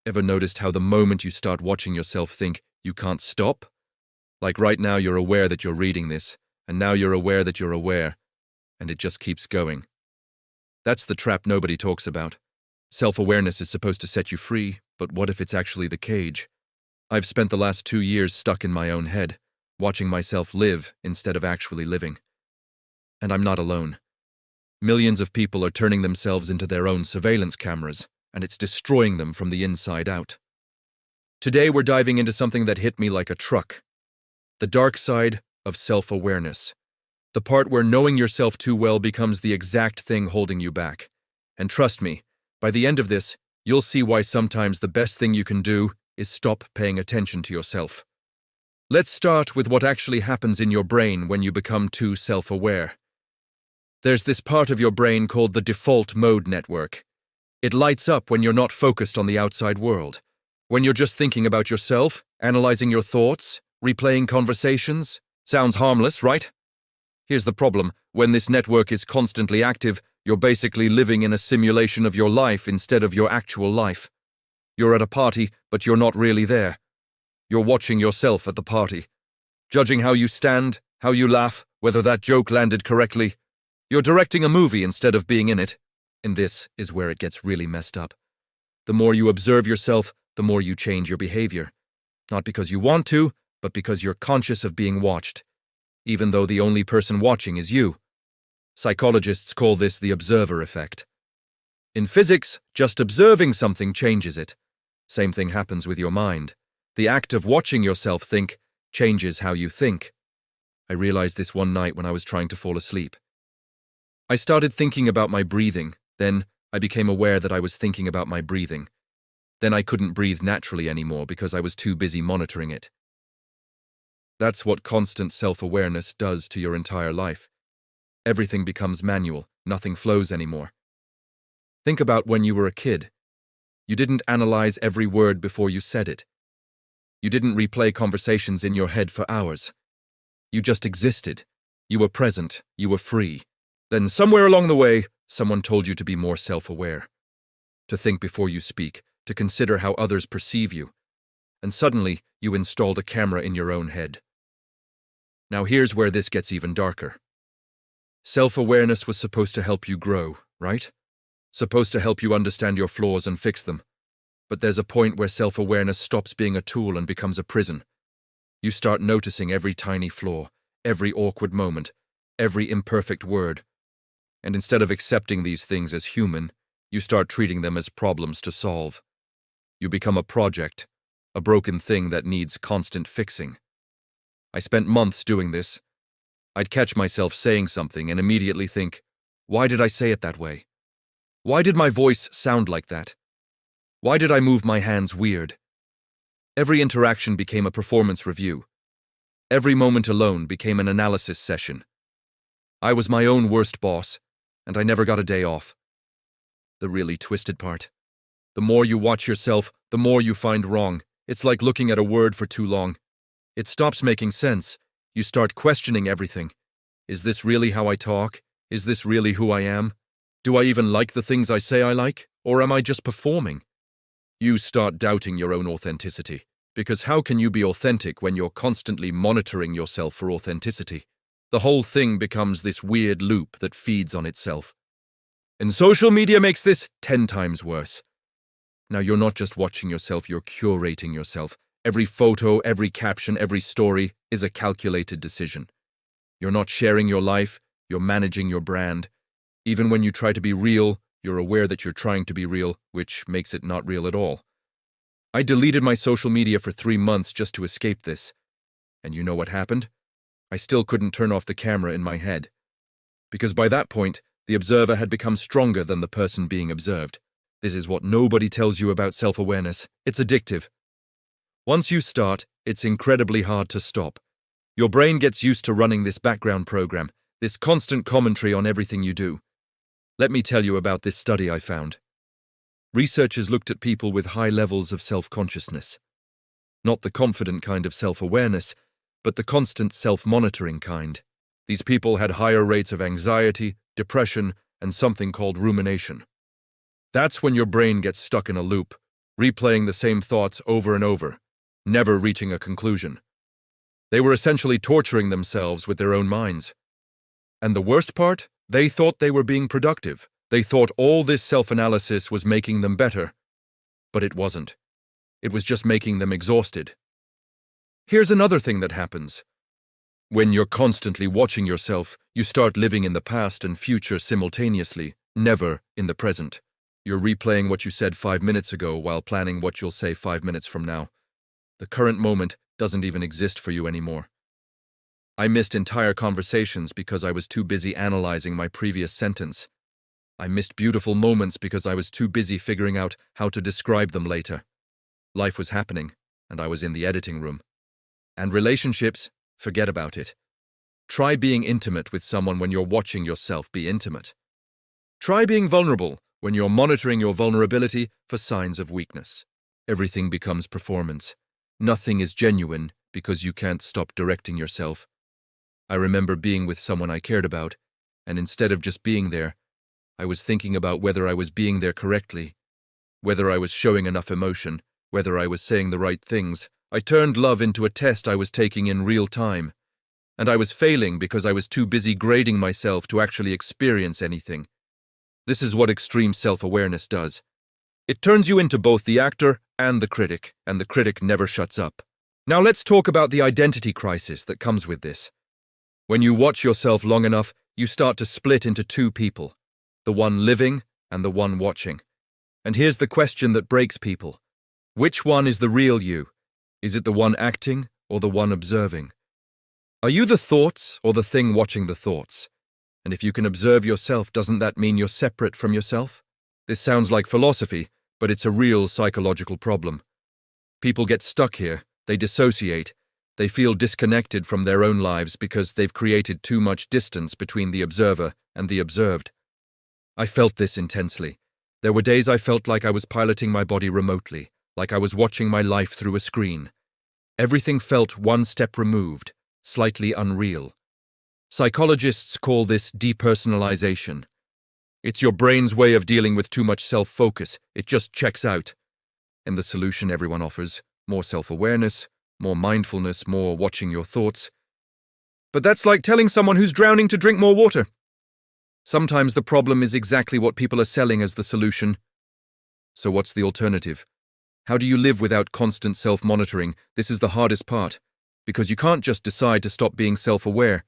Ever noticed how the moment you start watching yourself think, you can't stop? Like right now you're aware that you're reading this, and now you're aware that you're aware, and it just keeps going. That's the trap nobody talks about. Self-awareness is supposed to set you free, but what if it's actually the cage? I've spent the last 2 years stuck in my own head, watching myself live instead of actually living. And I'm not alone. Millions of people are turning themselves into their own surveillance cameras, and it's destroying them from the inside out. Today we're diving into something that hit me like a truck. The dark side of self-awareness. The part where knowing yourself too well becomes the exact thing holding you back. And trust me, by the end of this, you'll see why sometimes the best thing you can do is stop paying attention to yourself. Let's start with what actually happens in your brain when you become too self-aware. There's this part of your brain called the default mode network. It lights up when you're not focused on the outside world. When you're just thinking about yourself, analyzing your thoughts, replaying conversations. Sounds harmless, right? Here's the problem. When this network is constantly active, you're basically living in a simulation of your life instead of your actual life. You're at a party, but you're not really there. You're watching yourself at the party, judging how you stand, how you laugh, whether that joke landed correctly. You're directing a movie instead of being in it. And this is where it gets really messed up. The more you observe yourself, the more you change your behavior. Not because you want to, but because you're conscious of being watched, even though the only person watching is you. Psychologists call this the observer effect. In physics, just observing something changes it. Same thing happens with your mind. The act of watching yourself think changes how you think. I realized this one night when I was trying to fall asleep. I started thinking about my breathing. Then I became aware that I was thinking about my breathing. Then I couldn't breathe naturally anymore because I was too busy monitoring it. That's what constant self-awareness does to your entire life. Everything becomes manual, nothing flows anymore. Think about when you were a kid. You didn't analyze every word before you said it. You didn't replay conversations in your head for hours. You just existed. You were present. You were free. Then somewhere along the way, someone told you to be more self-aware, to think before you speak, to consider how others perceive you. And suddenly, you installed a camera in your own head. Now here's where this gets even darker. Self-awareness was supposed to help you grow, right? Supposed to help you understand your flaws and fix them. But there's a point where self-awareness stops being a tool and becomes a prison. You start noticing every tiny flaw, every awkward moment, every imperfect word. And instead of accepting these things as human, you start treating them as problems to solve. You become a project, a broken thing that needs constant fixing. I spent months doing this. I'd catch myself saying something and immediately think, why did I say it that way? Why did my voice sound like that? Why did I move my hands weird? Every interaction became a performance review. Every moment alone became an analysis session. I was my own worst boss, and I never got a day off. The really twisted part. The more you watch yourself, the more you find wrong. It's like looking at a word for too long. It stops making sense. You start questioning everything. Is this really how I talk? Is this really who I am? Do I even like the things I say I like? Or am I just performing? You start doubting your own authenticity. Because how can you be authentic when you're constantly monitoring yourself for authenticity? The whole thing becomes this weird loop that feeds on itself. And social media makes this 10 times worse. Now you're not just watching yourself, you're curating yourself. Every photo, every caption, every story is a calculated decision. You're not sharing your life, you're managing your brand. Even when you try to be real, you're aware that you're trying to be real, which makes it not real at all. I deleted my social media for 3 months just to escape this. And you know what happened? I still couldn't turn off the camera in my head. Because by that point, the observer had become stronger than the person being observed. This is what nobody tells you about self-awareness. It's addictive. Once you start, it's incredibly hard to stop. Your brain gets used to running this background program, this constant commentary on everything you do. Let me tell you about this study I found. Researchers looked at people with high levels of self-consciousness. Not the confident kind of self-awareness, but the constant self-monitoring kind. These people had higher rates of anxiety, depression, and something called rumination. That's when your brain gets stuck in a loop, replaying the same thoughts over and over, never reaching a conclusion. They were essentially torturing themselves with their own minds. And the worst part? They thought they were being productive. They thought all this self-analysis was making them better. But it wasn't. It was just making them exhausted. Here's another thing that happens. When you're constantly watching yourself, you start living in the past and future simultaneously, never in the present. You're replaying what you said 5 minutes ago while planning what you'll say 5 minutes from now. The current moment doesn't even exist for you anymore. I missed entire conversations because I was too busy analyzing my previous sentence. I missed beautiful moments because I was too busy figuring out how to describe them later. Life was happening, and I was in the editing room. And relationships, forget about it. Try being intimate with someone when you're watching yourself be intimate. Try being vulnerable when you're monitoring your vulnerability for signs of weakness. Everything becomes performance. Nothing is genuine because you can't stop directing yourself. I remember being with someone I cared about, and instead of just being there, I was thinking about whether I was being there correctly, whether I was showing enough emotion, whether I was saying the right things. I turned love into a test I was taking in real time, and I was failing because I was too busy grading myself to actually experience anything. This is what extreme self-awareness does. It turns you into both the actor and the critic never shuts up. Now let's talk about the identity crisis that comes with this. When you watch yourself long enough, you start to split into two people, the one living and the one watching. And here's the question that breaks people. Which one is the real you? Is it the one acting or the one observing? Are you the thoughts or the thing watching the thoughts? And if you can observe yourself, doesn't that mean you're separate from yourself? This sounds like philosophy, but it's a real psychological problem. People get stuck here, they dissociate, they feel disconnected from their own lives because they've created too much distance between the observer and the observed. I felt this intensely. There were days I felt like I was piloting my body remotely, like I was watching my life through a screen. Everything felt one step removed, slightly unreal. Psychologists call this depersonalization. It's your brain's way of dealing with too much self-focus. It just checks out. And the solution everyone offers: more self-awareness, more mindfulness, more watching your thoughts. But that's like telling someone who's drowning to drink more water. Sometimes the problem is exactly what people are selling as the solution. So what's the alternative? How do you live without constant self-monitoring? This is the hardest part, because you can't just decide to stop being self-aware.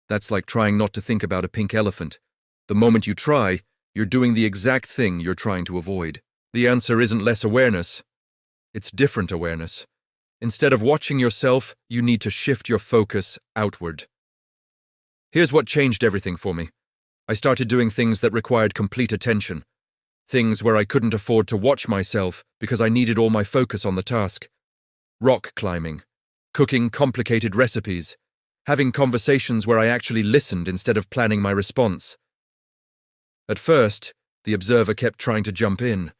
That's like trying not to think about a pink elephant. The moment you try, you're doing the exact thing you're trying to avoid. The answer isn't less awareness. It's different awareness. Instead of watching yourself, you need to shift your focus outward. Here's what changed everything for me. I started doing things that required complete attention. Things where I couldn't afford to watch myself because I needed all my focus on the task. Rock climbing, cooking complicated recipes, having conversations where I actually listened instead of planning my response. At first, the observer kept trying to jump in.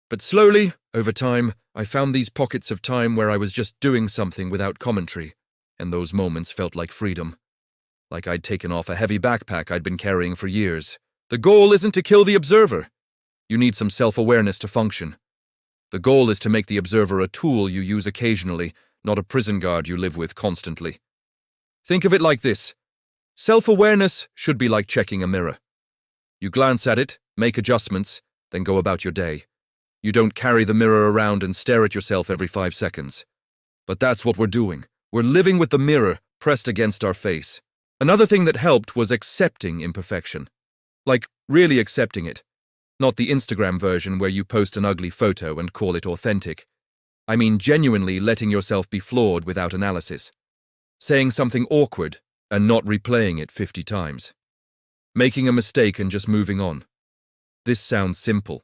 But slowly, over time, I found these pockets of time where I was just doing something without commentary, and those moments felt like freedom. Like I'd taken off a heavy backpack I'd been carrying for years. The goal isn't to kill the observer. You need some self-awareness to function. The goal is to make the observer a tool you use occasionally, not a prison guard you live with constantly. Think of it like this. Self-awareness should be like checking a mirror. You glance at it, make adjustments, then go about your day. You don't carry the mirror around and stare at yourself every 5 seconds. But that's what we're doing. We're living with the mirror pressed against our face. Another thing that helped was accepting imperfection. Like, really accepting it. Not the Instagram version where you post an ugly photo and call it authentic. I mean genuinely letting yourself be flawed without analysis. Saying something awkward and not replaying it 50 times. Making a mistake and just moving on. This sounds simple,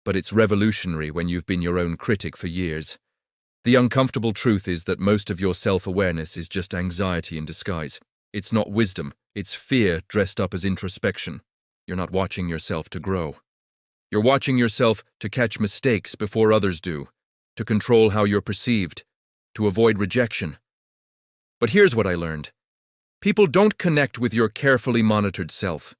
but it's revolutionary when you've been your own critic for years. The uncomfortable truth is that most of your self-awareness is just anxiety in disguise. It's not wisdom, it's fear dressed up as introspection. You're not watching yourself to grow. You're watching yourself to catch mistakes before others do, to control how you're perceived, to avoid rejection. But here's what I learned. People don't connect with your carefully monitored self.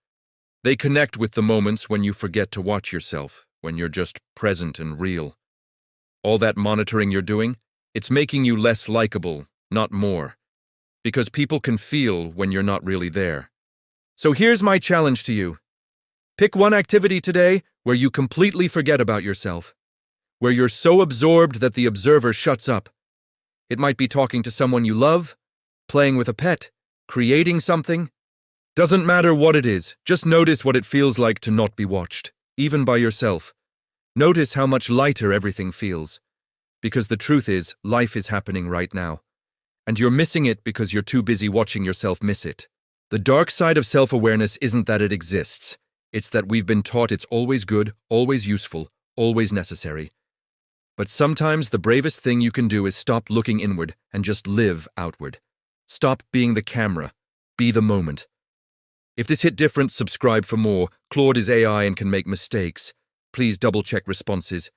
They connect with the moments when you forget to watch yourself, when you're just present and real. All that monitoring you're doing, it's making you less likable, not more. Because people can feel when you're not really there. So here's my challenge to you. Pick one activity today where you completely forget about yourself, where you're so absorbed that the observer shuts up. It might be talking to someone you love, playing with a pet, creating something. Doesn't matter what it is, just notice what it feels like to not be watched, even by yourself. Notice how much lighter everything feels. Because the truth is, life is happening right now. And you're missing it because you're too busy watching yourself miss it. The dark side of self-awareness isn't that it exists. It's that we've been taught it's always good, always useful, always necessary. But sometimes the bravest thing you can do is stop looking inward and just live outward. Stop being the camera. Be the moment. If this hit different, subscribe for more. Claude is AI and can make mistakes. Please double-check responses.